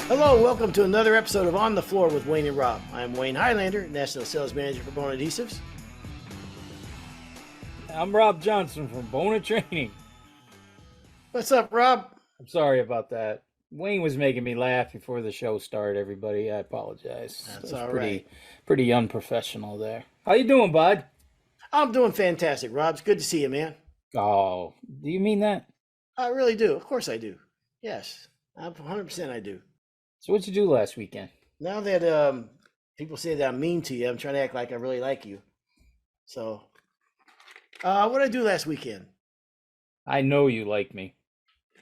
Hello, welcome to another episode of On the Floor with Wayne and Rob. I'm Wayne Highlander, National Sales Manager for Bona Adhesives. I'm Rob Johnson from Bona Training. What's up, Rob? I'm sorry about that. Wayne was making me laugh before the show started, everybody. I apologize. That's It was all pretty, right. pretty unprofessional there. How you doing, bud? I'm doing fantastic, Rob. It's good to see you, man. Oh, do you mean that? I really do. Of course I do. Yes, 100% I do. So what'd you do last weekend? Now that people say that I'm mean to you, I'm trying to act like I really like you. So, what did I do last weekend? I know you like me.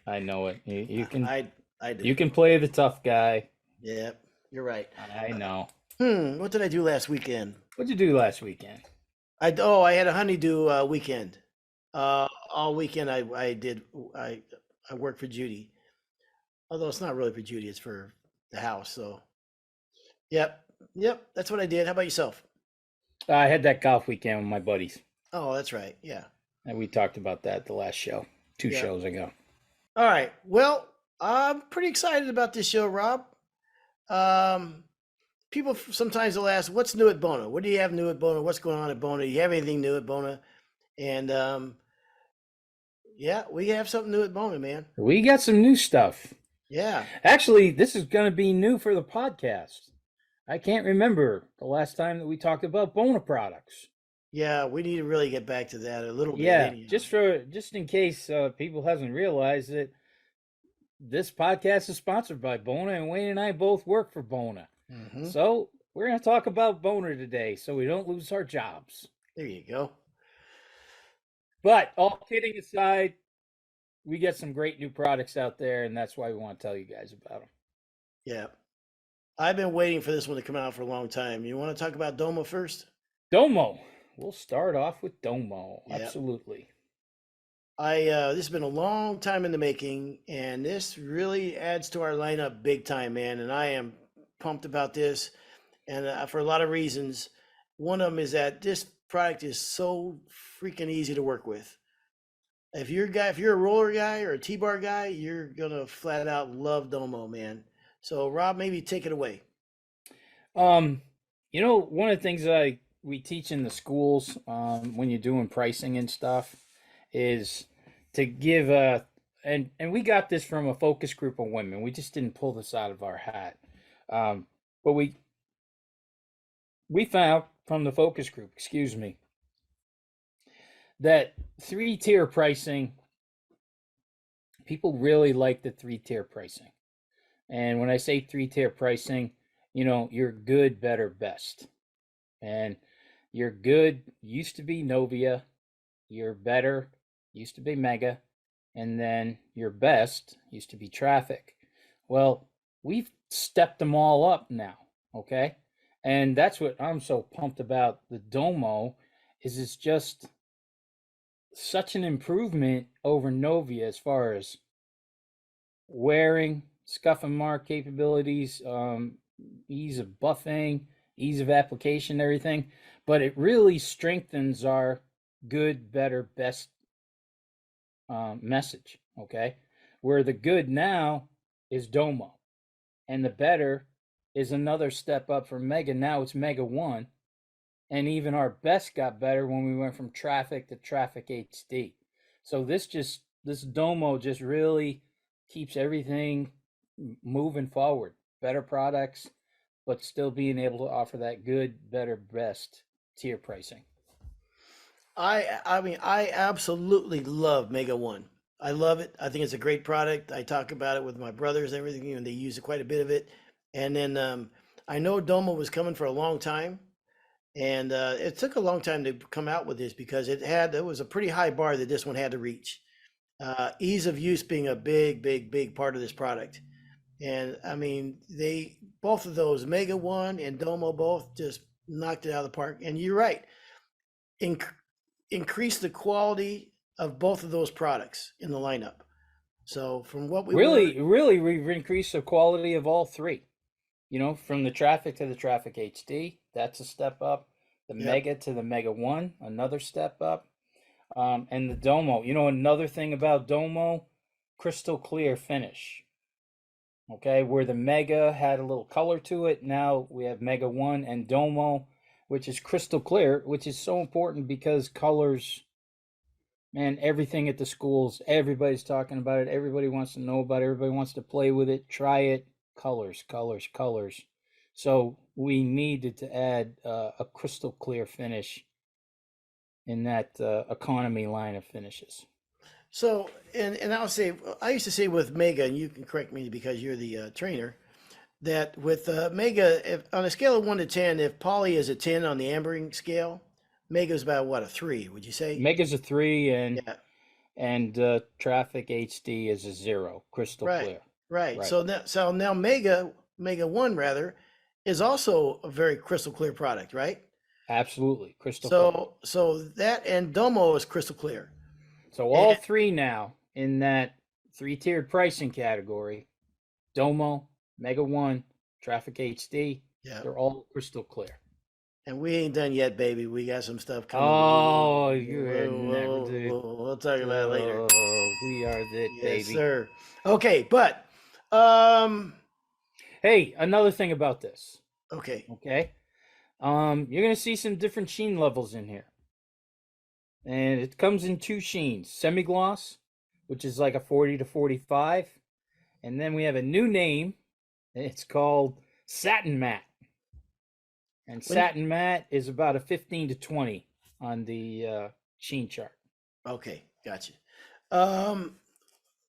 I know it. You can I do. you can play the tough guy. Yeah, you're right. I know. What did I do last weekend? What'd you do last weekend? I had a honeydew weekend. All weekend I worked for Judy. Although it's not really for Judy, it's for the house. So, yep, that's what I did. How about yourself? I had that golf weekend with my buddies, Oh, that's right. Yeah. and we talked about that the last show, two Yeah. shows ago. All right. Well, I'm pretty excited about this show, Rob. Um, People sometimes will ask, "What's new at Bona? What do you have new at Bona? What's going on at Bona? Do you have anything new at Bona?" And yeah, we have something new at Bona, man. We got some new stuff. Yeah. Actually, this is going to be new for the podcast. I can't remember the last time that we talked about Bona products. Yeah, we need to really get back to that a little bit. Yeah, anyhow. just in case people hasn't realized it, this podcast is sponsored by Bona, and Wayne and I both work for Bona. Mhm. So we're going to talk about Bona today, so we don't lose our jobs. There you go. But all kidding aside, we get some great new products out there, and that's why we want to tell you guys about them. Yeah. I've been waiting for this one to come out for a long time. You want to talk about Domo first? Domo. We'll start off with Domo. Yep. Absolutely. This has been a long time in the making, and this really adds to our lineup big time, man. And I am pumped about this, and for a lot of reasons. One of them is that this product is so freaking easy to work with. If you're a roller guy or a T-bar guy, you're gonna flat out love Domo, man. So Rob, maybe take it away. One of the things we teach in the schools when you're doing pricing and stuff is to give and we got this from a focus group of women. We just didn't pull this out of our hat, but we found from the focus group, excuse me, that 3-tier pricing. People really like the 3-tier pricing, and when I say 3-tier pricing, you're good, better, best. And your good used to be Novia, your better used to be Mega, and then your best used to be Traffic. Well, we've stepped them all up now, okay? And that's what I'm so pumped about the Domo is it's just such an improvement over Novia as far as wearing, scuff and mark capabilities, ease of buffing, ease of application, everything. But it really strengthens our good, better, best message, okay? Where the good now is Domo, and the better is another step up from Mega. Now it's Mega 1, and even our best got better when we went from Traffic to Traffic HD. So this Domo just really keeps everything moving forward. Better products, but still being able to offer that good, better, best tier pricing. I mean, I absolutely love Mega One. I love it. I think it's a great product. I talk about it with my brothers and everything, and they use quite a bit of it. And then I know Domo was coming for a long time, and it took a long time to come out with this because it was a pretty high bar that this one had to reach. Ease of use being a big part of this product. And I mean, both of those, Mega One and Domo, both just knocked it out of the park. And you're right, increase the quality of both of those products in the lineup. So from what we really, we've increased the quality of all three. From the Traffic to the Traffic HD, that's a step up. The Yep. Mega to the Mega 1, another step up. And the Domo, another thing about Domo, crystal clear finish. Okay, where the Mega had a little color to it, now we have Mega 1 and Domo, which is crystal clear, which is so important because colors, man, everything at the schools, everybody's talking about it. Everybody wants to know about it. Everybody wants to play with it, try it. Colors, colors, colors. So we needed to add a crystal clear finish in that economy line of finishes. So, and I'll say, I used to say with Mega, and you can correct me because you're the trainer, that with Mega, if, on a scale of 1 to 10, if Poly is a 10 on the ambering scale, Mega is about what, a 3, would you say? Mega's a 3, Yeah, and Traffic HD is a 0, crystal right, clear. right. Right. So now Mega 1 rather, is also a very crystal clear product, right? Absolutely, crystal clear. So that and Domo is crystal clear. So all And three now in that three-tiered pricing category, Domo, Mega 1, Traffic HD, yeah, they're all crystal clear. and we ain't done yet, baby. We got some stuff coming. Oh, you had never did. We'll talk about it later. Oh, we are that Yes, baby. sir. Okay, but um, Hey, another thing about this, okay, okay? You're gonna see some different sheen levels in here. And it comes in two sheens, semi-gloss, which is like a 40 to 45, and then we have a new name. It's called satin matte, and when you, satin matte is about a 15 to 20 on the sheen chart. okay, gotcha. Um,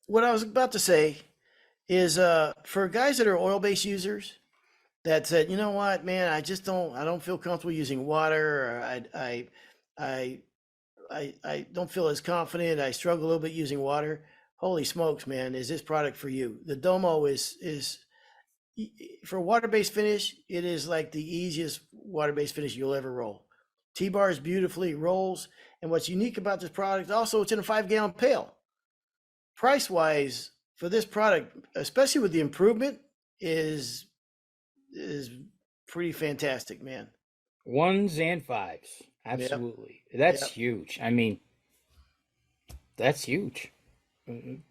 what I was about to say is for guys that are oil-based users that said, you know what, man, I don't feel comfortable using water, or I I don't feel as confident. I struggle a little bit using water. Holy smokes, man! Is this product for you? The Domo is for water-based finish. It is like the easiest water-based finish you'll ever roll. T-bars beautifully rolls, and what's unique about this product also it's in a 5 gallon pail. Price wise for this product, especially with the improvement, is is pretty fantastic, man. Ones and fives, Yep, absolutely. That's yep. huge. I mean, that's huge.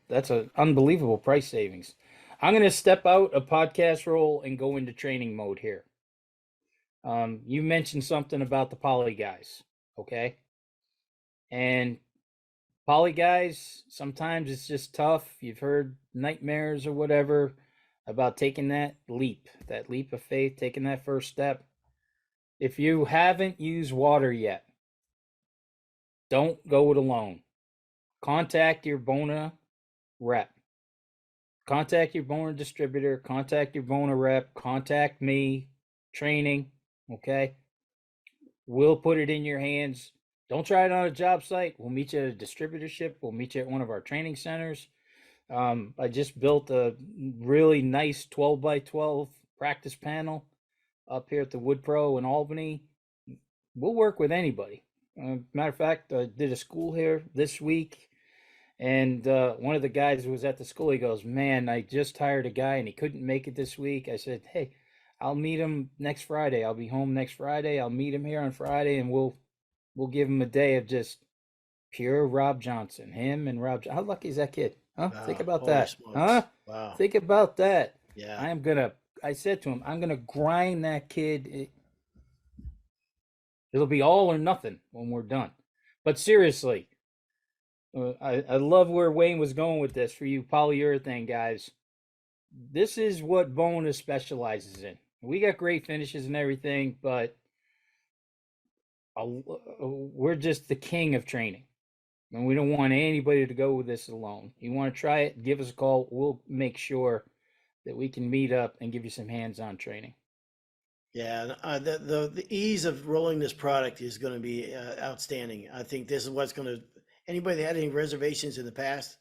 That's an unbelievable price savings. I'm going to step out a podcast role and go into training mode here. You mentioned something about the poly guys, okay? And poly guys, sometimes it's just tough. You've heard nightmares or whatever about taking that leap of faith, taking that first step. If you haven't used water yet, don't go it alone. Contact your Bona rep. Contact your Bona distributor, contact your Bona rep, contact me, training, okay? We'll put it in your hands. Don't try it on a job site. We'll meet you at a distributorship. We'll meet you at one of our training centers. I just built a really nice 12 by 12 practice panel up here at the Wood Pro in Albany. We'll work with anybody. Matter of fact, I did a school here this week, and one of the guys who was at the school, he goes, "Man, I just hired a guy and he couldn't make it this week." I said, "Hey, I'll meet him next Friday. I'll be home next Friday. I'll meet him here on Friday, and we'll give him a day of just pure Rob Johnson. Him and Rob. How lucky is that kid? Huh? Think Wow, about holy that. Huh? smokes! Wow, Think about that. yeah. I am gonna. I said to him, I'm gonna grind that kid. It'll be all or nothing when we're done. But seriously, I love where Wayne was going with this for you polyurethane guys. This is what Bona specializes in. We got great finishes and everything, but we're just the king of training. And we don't want anybody to go with this alone. You want to try it, give us a call. We'll make sure that we can meet up and give you some hands-on training. Yeah, the ease of rolling this product is going to be outstanding. I think this is what's going to anybody that had any reservations in the past,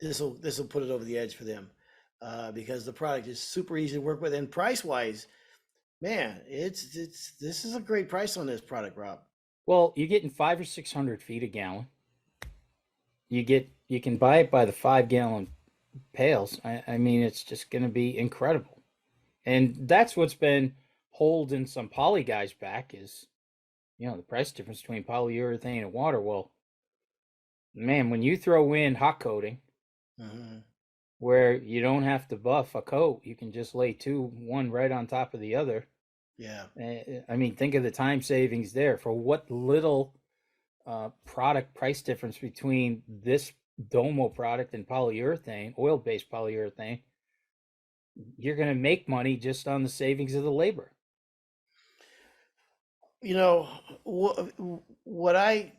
this will put it over the edge for them because the product is super easy to work with and price wise, man, it's this is a great price on this product, Rob. Well, you're getting 5 or 600 feet a gallon. You can buy it by the 5 gallon pails. I mean, it's just going to be incredible. And that's what's been holding some poly guys back is, the price difference between polyurethane and water. Well, man, when you throw in hot coating, Hmm. where you don't have to buff a coat. You can just lay two, one right on top of the other. Yeah. I mean, think of the time savings there for what little product price difference between this Domo product and polyurethane, oil-based polyurethane. You're going to make money just on the savings of the labor. You know, what I,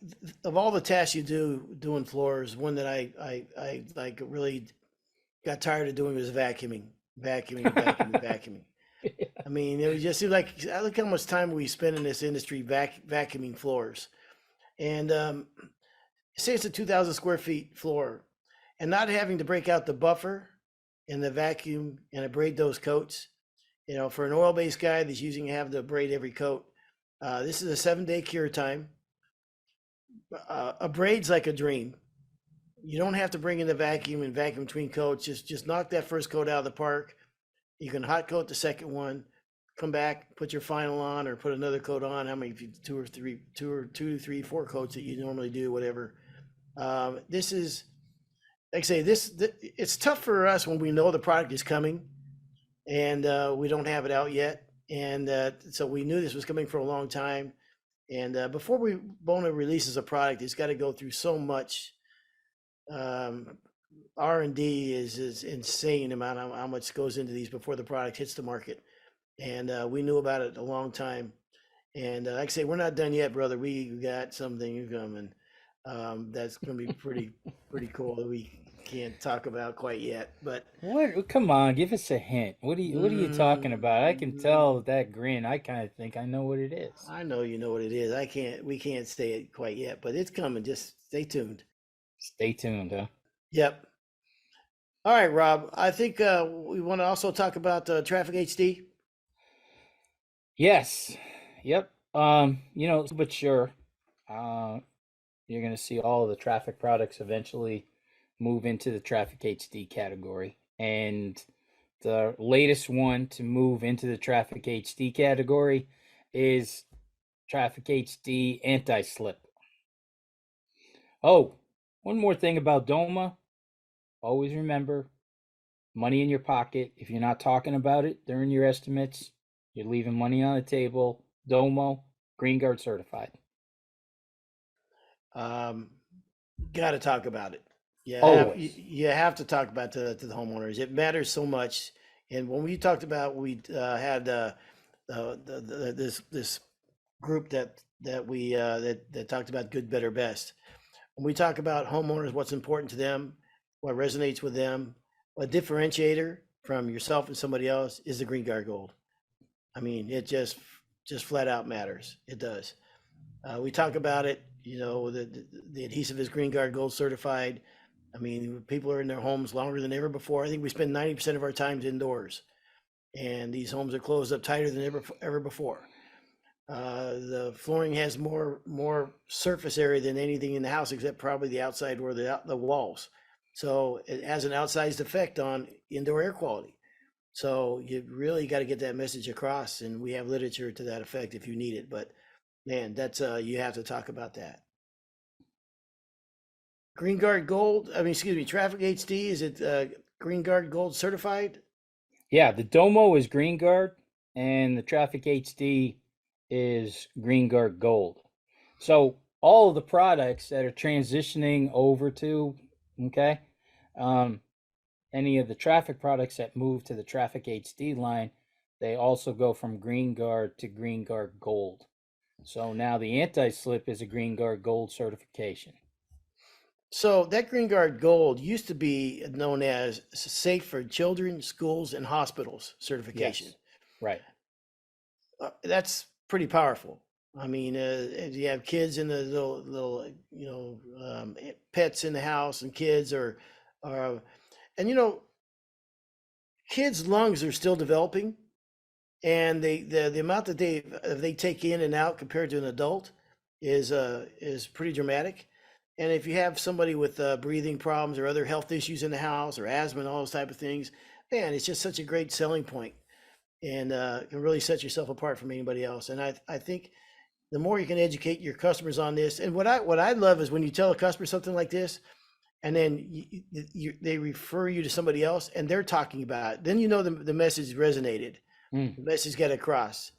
of all the tasks you do doing floors, one that I like really got tired of doing was vacuuming, vacuuming. I mean, it was just seemed like I look how much time we spend in this industry vacuuming floors. And say it's a 2,000 square feet floor, and not having to break out the buffer and the vacuum and abrade those coats. You know, for an oil-based guy that's using have to abrade every coat, this is a 7 day cure time. Abrade's like a dream. You don't have to bring in the vacuum and vacuum between coats. Just knock that first coat out of the park. You can hot coat the second one, come back, put your final on, or put another coat on. How many? Two, three, four coats that you normally do, whatever. This is, like I say, it's tough for us when we know the product is coming and we don't have it out yet. And so we knew this was coming for a long time. And before Bona releases a product, it's got to go through so much. R&D is insane amount of how much goes into these before the product hits the market. And we knew about it a long time. And like I say, we're not done yet, brother. We got something coming. That's going to be pretty cool that we can't talk about quite yet. But What? Come on, give us a hint. What are you talking about? I can tell mm, with that grin. I kind of think I know what it is. I know you know what it is. We can't say it quite yet, but it's coming. Just stay tuned. Stay tuned, huh? Yep. All right, Rob. I think we want to also talk about Traffic HD. Yes. Yep. But sure. Uh, you're going to see all of the traffic products eventually move into the Traffic HD category. And the latest one to move into the Traffic HD category is Traffic HD Anti-Slip. Oh, one more thing about Doma. Always remember, money in your pocket. If you're not talking about it during your estimates, you're leaving money on the table. Domo, Green Guard certified. Um, got to talk about it. Always. You have to talk about to the homeowners. It matters so much. And when we talked about we had this group that talked about good, better, best. When we talk about homeowners, what's important to them, what resonates with them, what differentiator from yourself and somebody else is the Green Guard Gold. I mean, it just flat out matters. It does. We talk about it. You know, the adhesive is Green Guard Gold certified. I mean, people are in their homes longer than ever before. I think we spend 90% of our times indoors, and these homes are closed up tighter than ever before. The flooring has more surface area than anything in the house, except probably the outside or the walls. So it has an outsized effect on indoor air quality. So you really got to get that message across, and we have literature to that effect if you need it. But man, that's you have to talk about that. Green Guard Gold. I mean, excuse me, Traffic HD. Is it Green Guard Gold certified? Yeah, the Domo is Green Guard, and the Traffic HD is Green Guard Gold. So all of the products that are transitioning over to, okay, um, any of the traffic products that move to the Traffic HD line, they also go from Green Guard to Green Guard Gold. So now the anti-slip is a Green Guard Gold certification. So that Green Guard Gold used to be known as Safe for Children, Schools, and Hospitals certification. Yes, right. That's pretty powerful. I mean, you have kids in the little pets in the house and kids are, and kids' lungs are still developing, and the amount that they take in and out compared to an adult is pretty dramatic. And if you have somebody with breathing problems or other health issues in the house or asthma and all those type of things, man, it's just such a great selling point and can really set yourself apart from anybody else. And I think the more you can educate your customers on this, and what I love is when you tell a customer something like this, and then they refer you to somebody else, and they're talking about it. Then you know the message resonated, Mm. the message got across,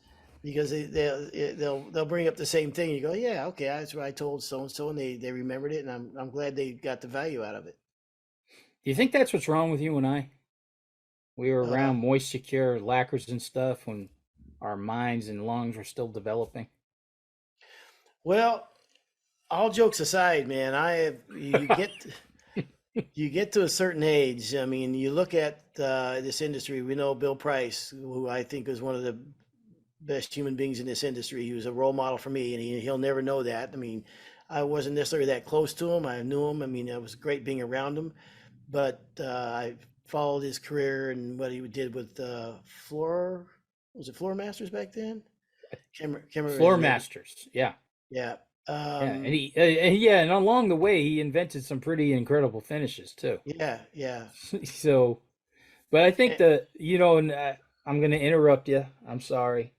because they'll bring up the same thing. You go, yeah, okay, that's what I told so and so, and they remembered it, and I'm glad they got the value out of it. Do you think that's what's wrong with you and I? We were Uh, around moist, secure lacquers and stuff when our minds and lungs were still developing. well, all jokes aside, man, you get to a certain age. I mean, you look at this industry. We know Bill Price, who I think is one of the best human beings in this industry. He was a role model for me, and he'll never know that. I mean, I wasn't necessarily that close to him. I knew him. I mean, it was great being around him, but I followed his career and what he did with Floor. Was it Floor Masters back then? Can't remember his Floor name. masters, yeah, Yeah. yeah, yeah, and along the way he invented some pretty incredible finishes too. Yeah. Yeah. So, but I think Eh, and I'm going to interrupt you. I'm sorry,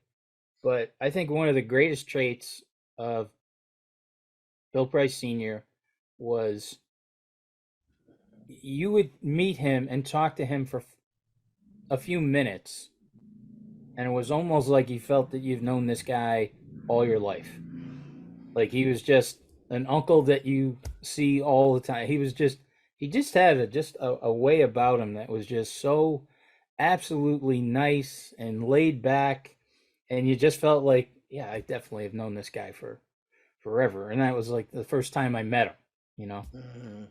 but I think one of the greatest traits of Bill Price Sr. was you would meet him and talk to him for a few minutes, and it was almost like you felt that you've known this guy all your life. Like he was just an uncle that you see all the time. He just had a way about him that was just so absolutely nice and laid back, and you just felt like, yeah, I definitely have known this guy for forever. And that was like the first time I met him, you know. mhm.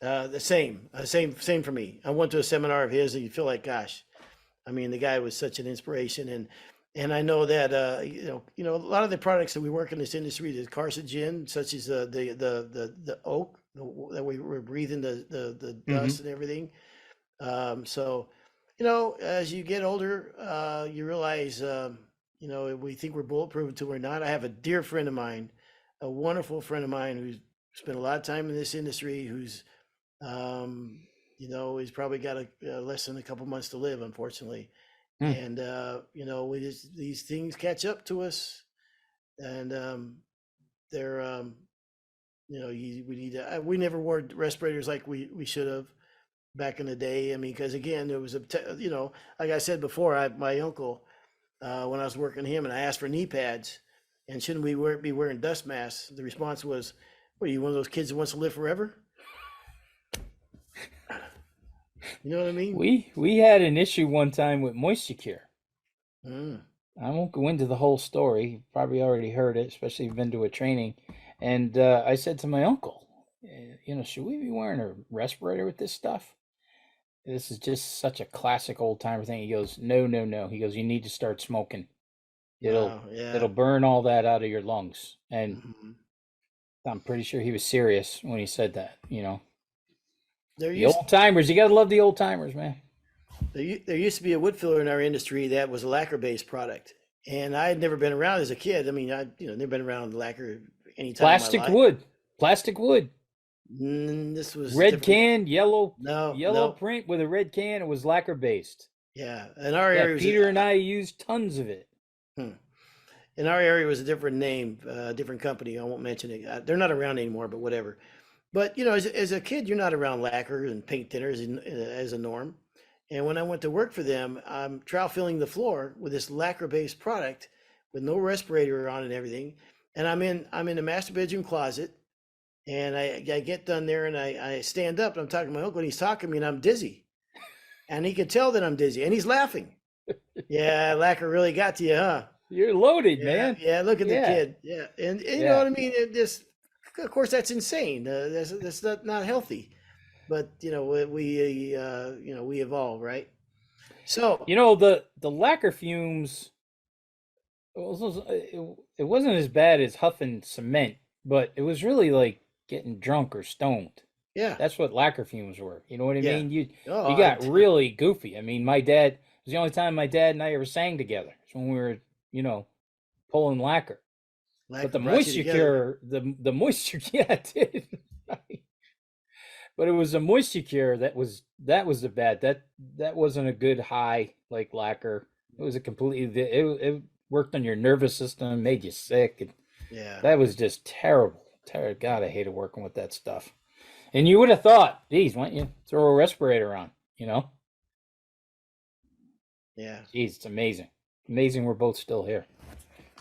The same for me. I went to a seminar of his, and you feel like, gosh, I mean, the guy was such an inspiration, and I know that a lot of the products that we work in this industry, the carcinogen, such as the oak that we were breathing the Mm-hmm. dust and everything. So, as you get older, you realize, we think we're bulletproof until we're not. I have a dear friend of mine, a wonderful friend of mine who's spent a lot of time in this industry, who's um, he's probably got less than a couple months to live, unfortunately. Mm. And these things catch up to us, and they're we need to. We never wore respirators like we should have back in the day. I mean, because again, there was like I said before, my uncle, when I was working him, and I asked for knee pads, and shouldn't we be wearing dust masks? The response was, "What are you, one of those kids that wants to live forever?" You know what I mean? We had an issue one time with moisture cure. Mm. I won't go into the whole story. You probably already heard it, especially if you've been to a training. And I said to my uncle, should we be wearing a respirator with this stuff? This is just such a classic old timer thing. He goes, no, no, no. He goes, you need to start smoking. It'll Wow. Yeah. it'll burn all that out of your lungs. And Mhm. I'm pretty sure he was serious when he said that. There The used old timers, you gotta love the old timers, man. there used to be a wood filler in our industry that was a lacquer based product, and I had never been around as a kid. I mean, I never been around lacquer any time in my Plastic life. wood, plastic wood, This was red different. can, yellow No, yellow no, print with a red can. It was lacquer based. yeah. In our Yeah, area was Peter and I used tons of it. hmm. In our area was a different name, different company. I won't mention it. They're not around anymore, but whatever. But as a kid, you're not around lacquer and paint thinners as a norm. And when I went to work for them, I'm trial filling the floor with this lacquer-based product with no respirator on and everything. And I'm in the master bedroom closet, and I get done there, and I stand up, and I'm talking to my uncle, and he's talking to me, and I'm dizzy, and he could tell that I'm dizzy, and he's laughing. Yeah, lacquer really got to you, huh? You're loaded, Yeah, man. yeah. Look at the Yeah, kid. Yeah, and you know yeah. what I mean. Of course, that's insane. That's not healthy. But we evolve, right? So The lacquer fumes. It wasn't as bad as huffing cement, but it was really like getting drunk or stoned. yeah, That's what lacquer fumes were. You know what I yeah. mean? You Oh, you got really goofy. I mean, my dad it was the only time my dad and I ever sang together. It's when we were, you know, pulling lacquer. But lacquer the brought you moisture together. cure, the moisture, yeah, it did. But it was the moisture cure that was the bad. That wasn't a good high like lacquer. It was a completely it worked on your nervous system, made you sick. And Yeah. that was just terrible. God, I hated working with that stuff. And you would have thought, geez, why don't you throw a respirator on? You know, Yeah. geez, it's amazing. Amazing we're both still here.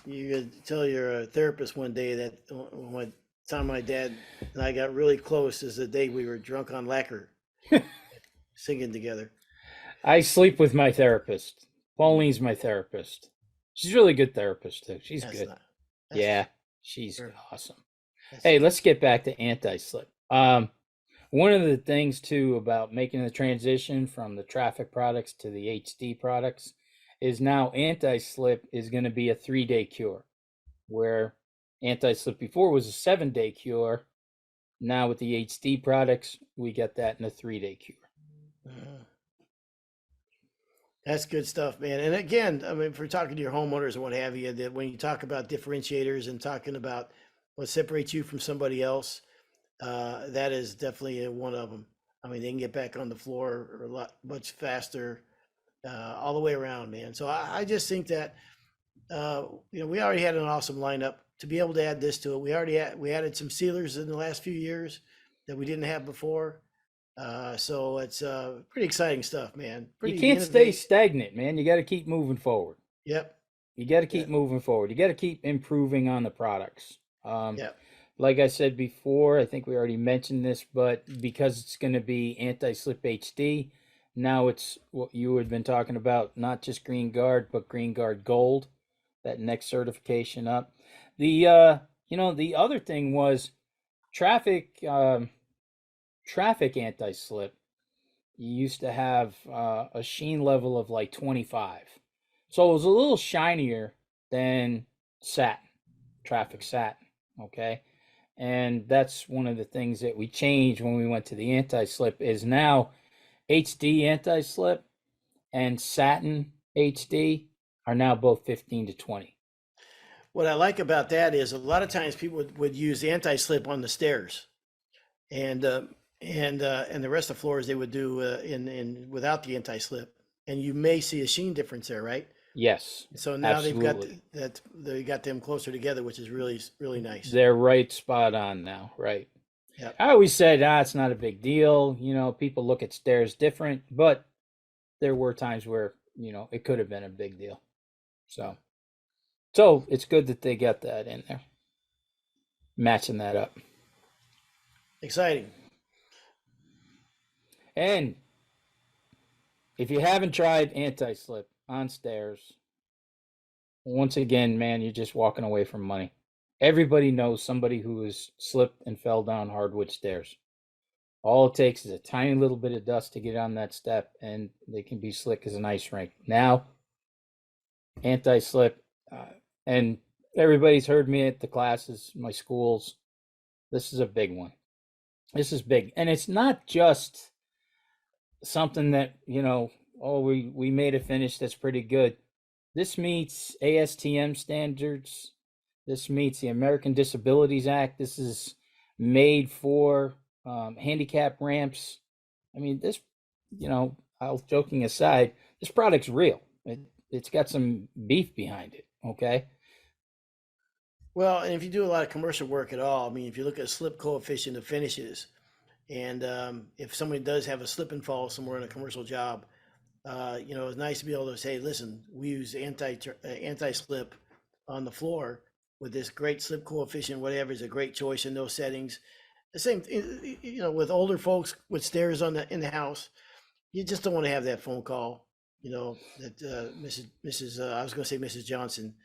You could tell your therapist one day that one time my dad and I got really close is the day we were drunk on lacquer singing together. I sleep with my therapist. Mm, Pauline's my therapist. She's a really good therapist, too. She's that's good. not. Yeah, That's she's sure. awesome. That's Hey, let's get back to anti-slip. One of the things too about making the transition from the traffic products to the HD products is now anti-slip is going to be a 3-day cure, where anti-slip before was a 7-day cure. Now with the HD products, we get that in a 3-day cure. uh, that's good stuff, man. And again, I mean, if we're talking to your homeowners and what have you, that when you talk about differentiators and talking about what separates you from somebody else, that is definitely one of them. I mean, they can get back on the floor a lot much faster, all the way around, man. So I just think that we already had an awesome lineup. To be able to add this to it, we added some sealers in the last few years that we didn't have before. So it's pretty exciting stuff, man. You Pretty can't stay innovate. stagnant, man. You got to keep moving forward. Yep. You got to keep Yep. moving forward. You got to keep improving on the products. Yep. Like I said before, I think we already mentioned this, but because it's going to be anti-slip HD, now it's what you had been talking about, not just Green Guard, but Green Guard Gold, that next certification up. The the other thing was traffic traffic anti-slip. You used to have a sheen level of like 25. So it was a little shinier than satin, traffic satin, okay? And that's one of the things that we changed when we went to the anti-slip is now HD anti-slip and satin HD are now both 15 to 20. What I like about that is a lot of times people would use anti-slip on the stairs, and and the rest of the floors they would do in without the anti-slip, and you may see a sheen difference there, right? Yes, So now they've got absolutely. that they got them closer together, which is really nice. They're right spot on now, right? Yep. I always said, it's not a big deal. People look at stairs different, but there were times where, it could have been a big deal. So it's good that they got that in there, matching that up. Exciting. And if you haven't tried anti-slip on stairs, once again, man, you're just walking away from money. Everybody knows somebody who has slipped and fell down hardwood stairs. All it takes is a tiny little bit of dust to get on that step, and they can be slick as an ice rink. Now, anti-slip, and everybody's heard me at the classes, my schools. This is a big one. This is big, and it's not just something that oh, we made a finish that's pretty good. This meets ASTM standards. This meets the American Disabilities Act. This is made for handicap ramps. I mean, this, all joking aside, this product's real. It's got some beef behind it. Okay. Well, and if you do a lot of commercial work at all, I mean, if you look at slip coefficient of finishes, and if somebody does have a slip and fall somewhere in a commercial job, it's nice to be able to say, listen, we use anti slip on the floor with this great slip coefficient, whatever is a great choice in those settings. The same, with older folks with stairs in the house, you just don't want to have that phone call, that Mrs. I was going to say Mrs. Johnson.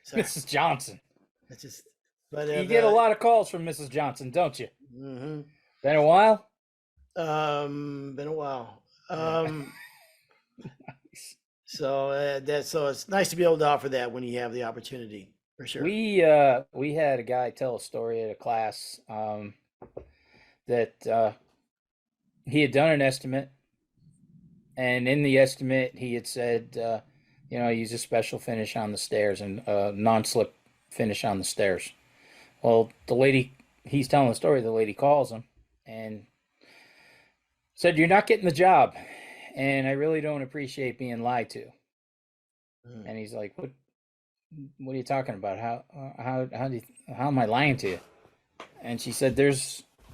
Sorry, Mrs. Johnson. that's just, but You get a lot of calls from Mrs. Johnson, don't you? mhm. Been a while? Been a while. Yeah. So it's nice to be able to offer that when you have the opportunity, for sure. We had a guy tell a story at a class that he had done an estimate, and in the estimate he had said, use a special finish on the stairs and non-slip finish on the stairs. Well, the lady he's telling the story, the lady calls him and said, "You're not getting the job, and I really don't appreciate being lied to." Mm. And he's like, What are you talking about? How am I lying to you?" And she said,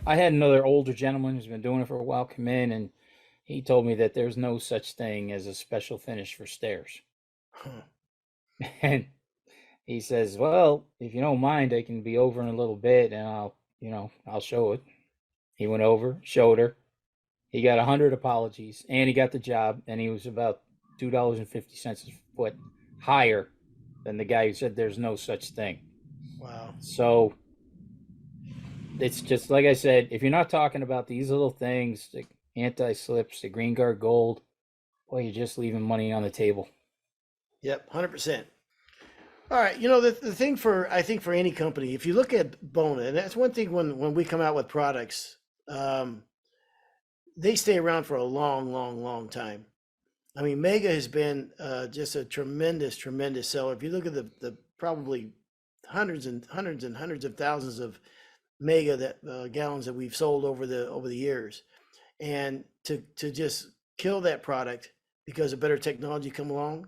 I had another older gentleman who's been doing it for a while come in, and he told me that there's no such thing as a special finish for stairs. Huh. And he says, "Well, if you don't mind, I can be over in a little bit, and I'll show it." He went over, showed her. He got 100 apologies, and he got the job, and he was about $2.50 a foot higher than the guy who said there's no such thing. Wow. So it's just like I said, if you're not talking about these little things, the anti-slips, the green guard gold, boy, you're just leaving money on the table. Yep, 100%. All right, the thing for I think for any company, if you look at Bona, and that's one thing when we come out with products, um, they stay around for a long, long, long time. I mean, Mega has been just a tremendous, tremendous seller. If you look at the probably hundreds of thousands of Mega that gallons that we've sold over the years, and to just kill that product because of better technology come along,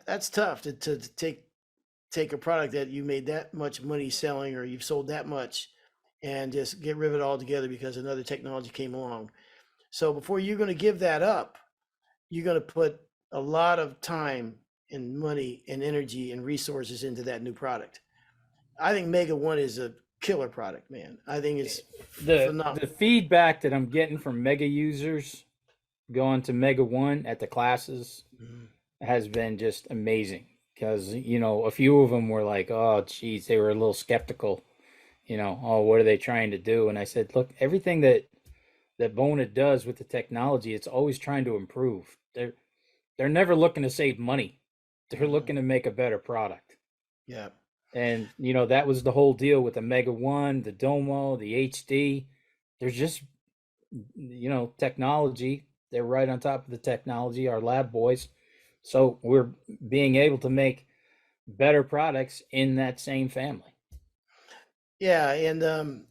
that's tough to take a product that you made that much money selling or you've sold that much and just get rid of it all together because another technology came along. So before you're going to give that up, you're going to put a lot of time and money and energy and resources into that new product. I think Mega One is a killer product, man. I think it's The phenomenal. feedback that I'm getting from Mega users going to Mega One at the classes Mhm. has been just amazing because a few of them were like, "Oh, geez," they were a little skeptical. "Oh, what are they trying to do?" And I said, "Look, everything that Bona does with the technology, it's always trying to improve. They're never looking to save money. They're Mhm. looking to make a better product." Yeah. And that was the whole deal with the Mega One, the Domo, the HD. There's just technology. They're right on top of the technology, our lab boys. So we're being able to make better products in that same family. Yeah, and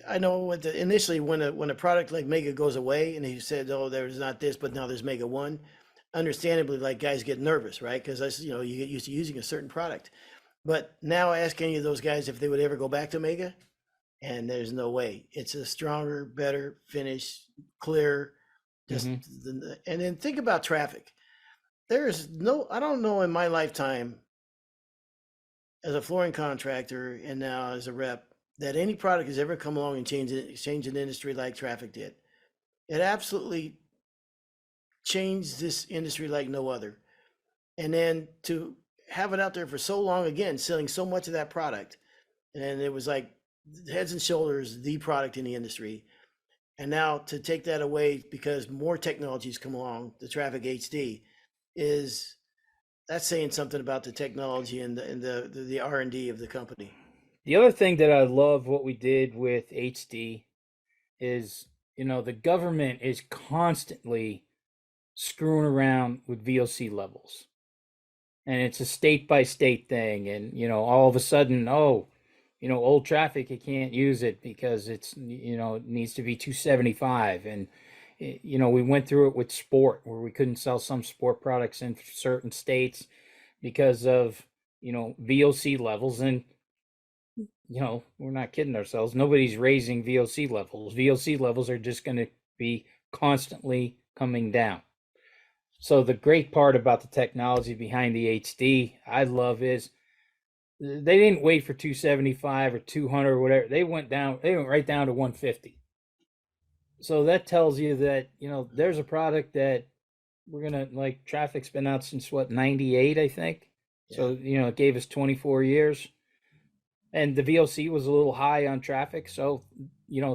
I know initially when a product like Mega goes away, and he said, "Oh, there's not this, but now there's Mega One." Understandably, like guys get nervous, right? Because you get used to using a certain product. But now ask any of those guys if they would ever go back to Mega, and there's no way. It's a stronger, better finish, clear. Just Mm-hmm. and then think about traffic. There's no, I don't know in my lifetime as a flooring contractor and now as a rep that any product has ever come along and changed an industry like traffic did. It absolutely changed this industry like no other. And then to have it out there for so long, again, selling so much of that product, and it was like heads and shoulders the product in the industry. And now to take that away because more technologies come along, the traffic HD is that's saying something about the technology and the R&D of the company. The other thing that I love what we did with HD is, the government is constantly screwing around with VOC levels. And it's a state by state thing. And, all of a sudden, oh, old traffic, you can't use it because it needs to be 275. And, we went through it with sport where we couldn't sell some sport products in certain states because of, VOC levels. And, we're not kidding ourselves. Nobody's raising VOC levels. VOC levels are just going to be constantly coming down. So the great part about the technology behind the HD I love is they didn't wait for 275 or 200 or whatever. They went right down to 150. So that tells you that, there's a product that we're going to like traffic's been out since what, 98, I think. Yeah. So, it gave us 24 years and the VOC was a little high on traffic. So,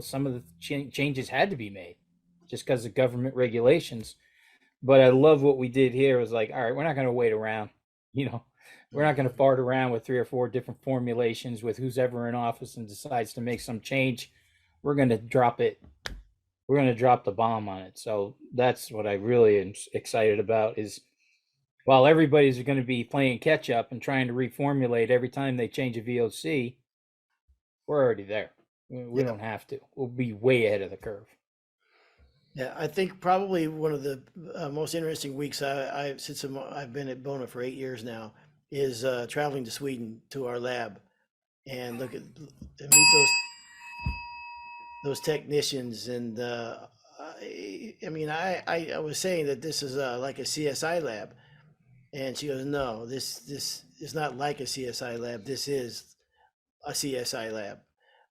some of the changes had to be made just because of government regulations. But I love what we did here. It was like, all right, we're not going to wait around. You know, we're not going to Mhm. fart around with 3 or 4 different formulations with who's ever in office and decides to make some change. We're going to drop it. We're going to drop the bomb on it. So that's what I really am excited about is while everybody's going to be playing catch up and trying to reformulate every time they change a VOC, we're already there. We Yeah. don't have to. We'll be way ahead of the curve. Yeah. I think probably one of the most interesting weeks since I've been at Bona for 8 years now is traveling to Sweden to our lab and look at and meet those. those technicians. And I mean, I was saying that this is like a CSI lab, and she goes, no, this is not like a CSI lab. This is a CSI lab.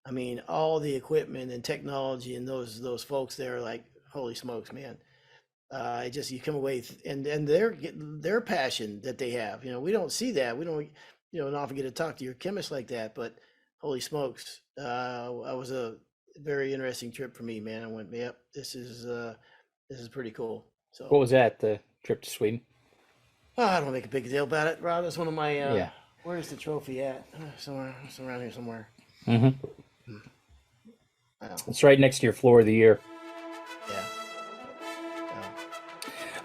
I mean, all the equipment and technology and those folks there, like, holy smokes, man. I just you come away and their passion that they have. You know, we don't see that. We don't often get to talk to your chemist like that. But holy smokes, it was a very interesting trip for me, man. I went, yep, this is pretty cool. What So was that? The trip to Sweden? I don't make a big deal about it, Rob. That's one of my. Yeah. Where's the trophy at? Somewhere, it's around here somewhere. Mm-hmm. I know. It's right next to your floor of the year. Yeah.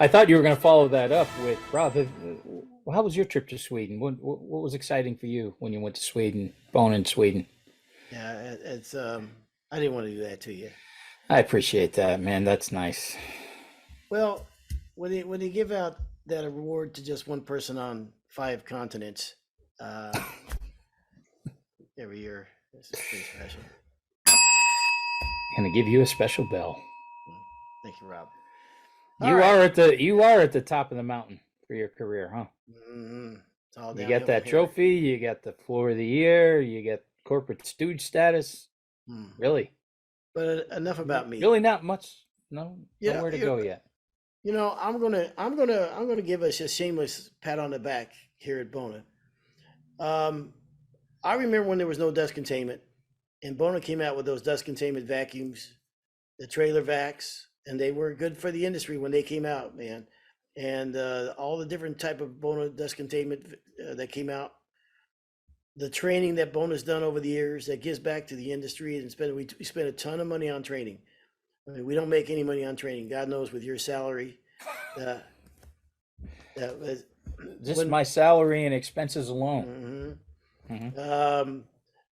I thought you were going to follow that up with Rob. How was your trip to Sweden? What was exciting for you when you went to Sweden, Bona in Sweden? Yeah, it's I didn't want to do that to you. I appreciate that, man. That's nice. Well, when they give out that award to just one person on 5 continents every year, it's pretty special. Going to give you a special bell. Thank you, Rob. You are at the top of the mountain for your career, huh? Mm-hmm. It's all You downhill got that from here. trophy. You got the floor of the year. You got corporate stooge status. Really, But enough about me. really not much. No, Yeah, nowhere to go yet. You know, I'm gonna give us a shameless pat on the back here at Bona. I remember when there was no dust containment, and Bona came out with those dust containment vacuums, the trailer vacs, and they were good for the industry when they came out, man. And all the different type of Bona dust containment that came out, the training that Bona's done over the years that gives back to the industry, and we spend a ton of money on training. I mean, we don't make any money on training. God knows with your salary. Uh, Just my salary and expenses alone.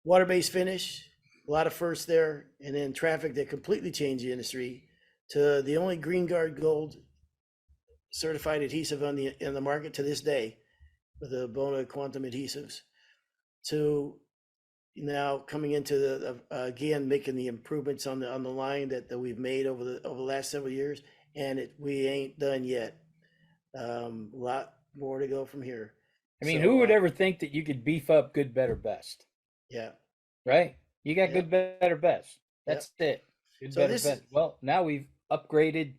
Water-based finish, a lot of firsts there, and then traffic that completely changed the industry to the only Green Guard Gold certified adhesive in the market to this day, with the Bona Quantum adhesives, to now coming into the again making the improvements on the line that we've made over the last several years, and we ain't done yet. A lot more to go from here. I mean, So, who would ever think that you could beef up good, better, best? Yeah. Right? You got Yep. good, better, best. That's it. Good, So better, this best. is- Well, now we've upgraded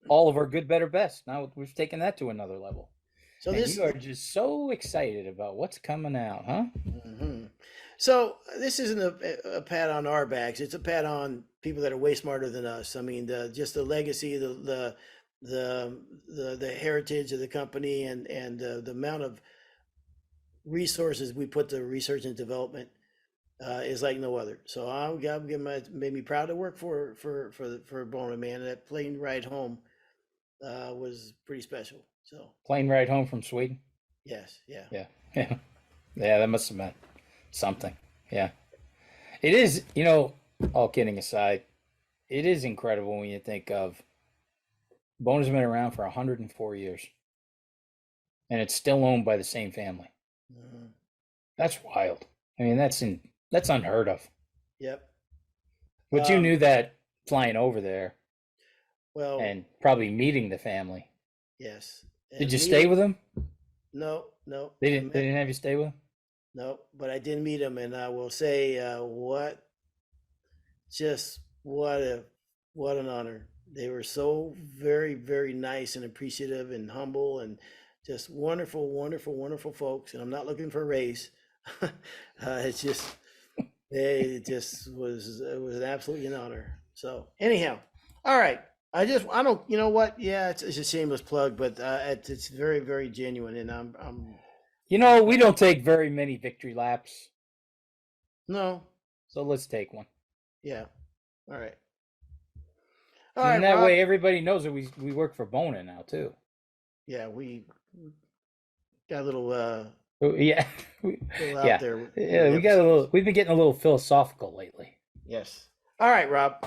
all of our good, better, best. Now we've taken that to another level. So And this you are just so excited about what's coming out, huh? Mhm. So this isn't a pat on our backs. It's a pat on people that are way smarter than us. I mean, just the legacy, the heritage of the company, and the amount of resources we put to research and development is like no other. So made me proud to work for Bona, man. That plane ride home was pretty special. So Plane ride home from Sweden. yes, yeah. Yeah. Yeah. Yeah, that must have been something. Yeah. It is, all kidding aside, it is incredible when you think of Bona's been around for 104 years. And it's still owned by the same family. Mhm. That's wild. I mean, that's unheard of. Yep. But you knew that flying over there Well, and probably meeting the family. yes. Did And you stay with them? No. They didn't have you stay with them? No, but I did meet him, and I will say, what an honor. They were so very, very nice and appreciative and humble and just wonderful, wonderful, wonderful folks. And I'm not looking for a raise. It's just, it was an absolutely an honor. So anyhow, all right. I don't, you know what? Yeah, it's a shameless plug, but it's very, very genuine, and I'm We don't take very many victory laps, no, so let's take one. yeah, all right, And that Rob. way everybody knows that we work for Bona now too. Yeah, we got a little Oh, yeah. little out Yeah. there. with Yeah, the we've been getting a little philosophical lately. Yes. All right, Rob.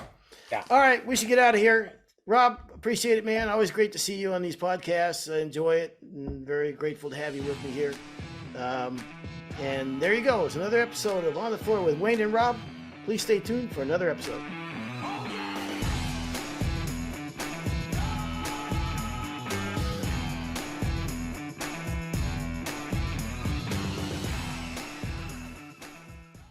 Yeah. All right, we should get out of here. Rob, appreciate it, man. Always great to see you on these podcasts. I enjoy it, and very grateful to have you with me here. And there you go. It's another episode of On the Floor with Wayne and Rob. Please stay tuned for another episode.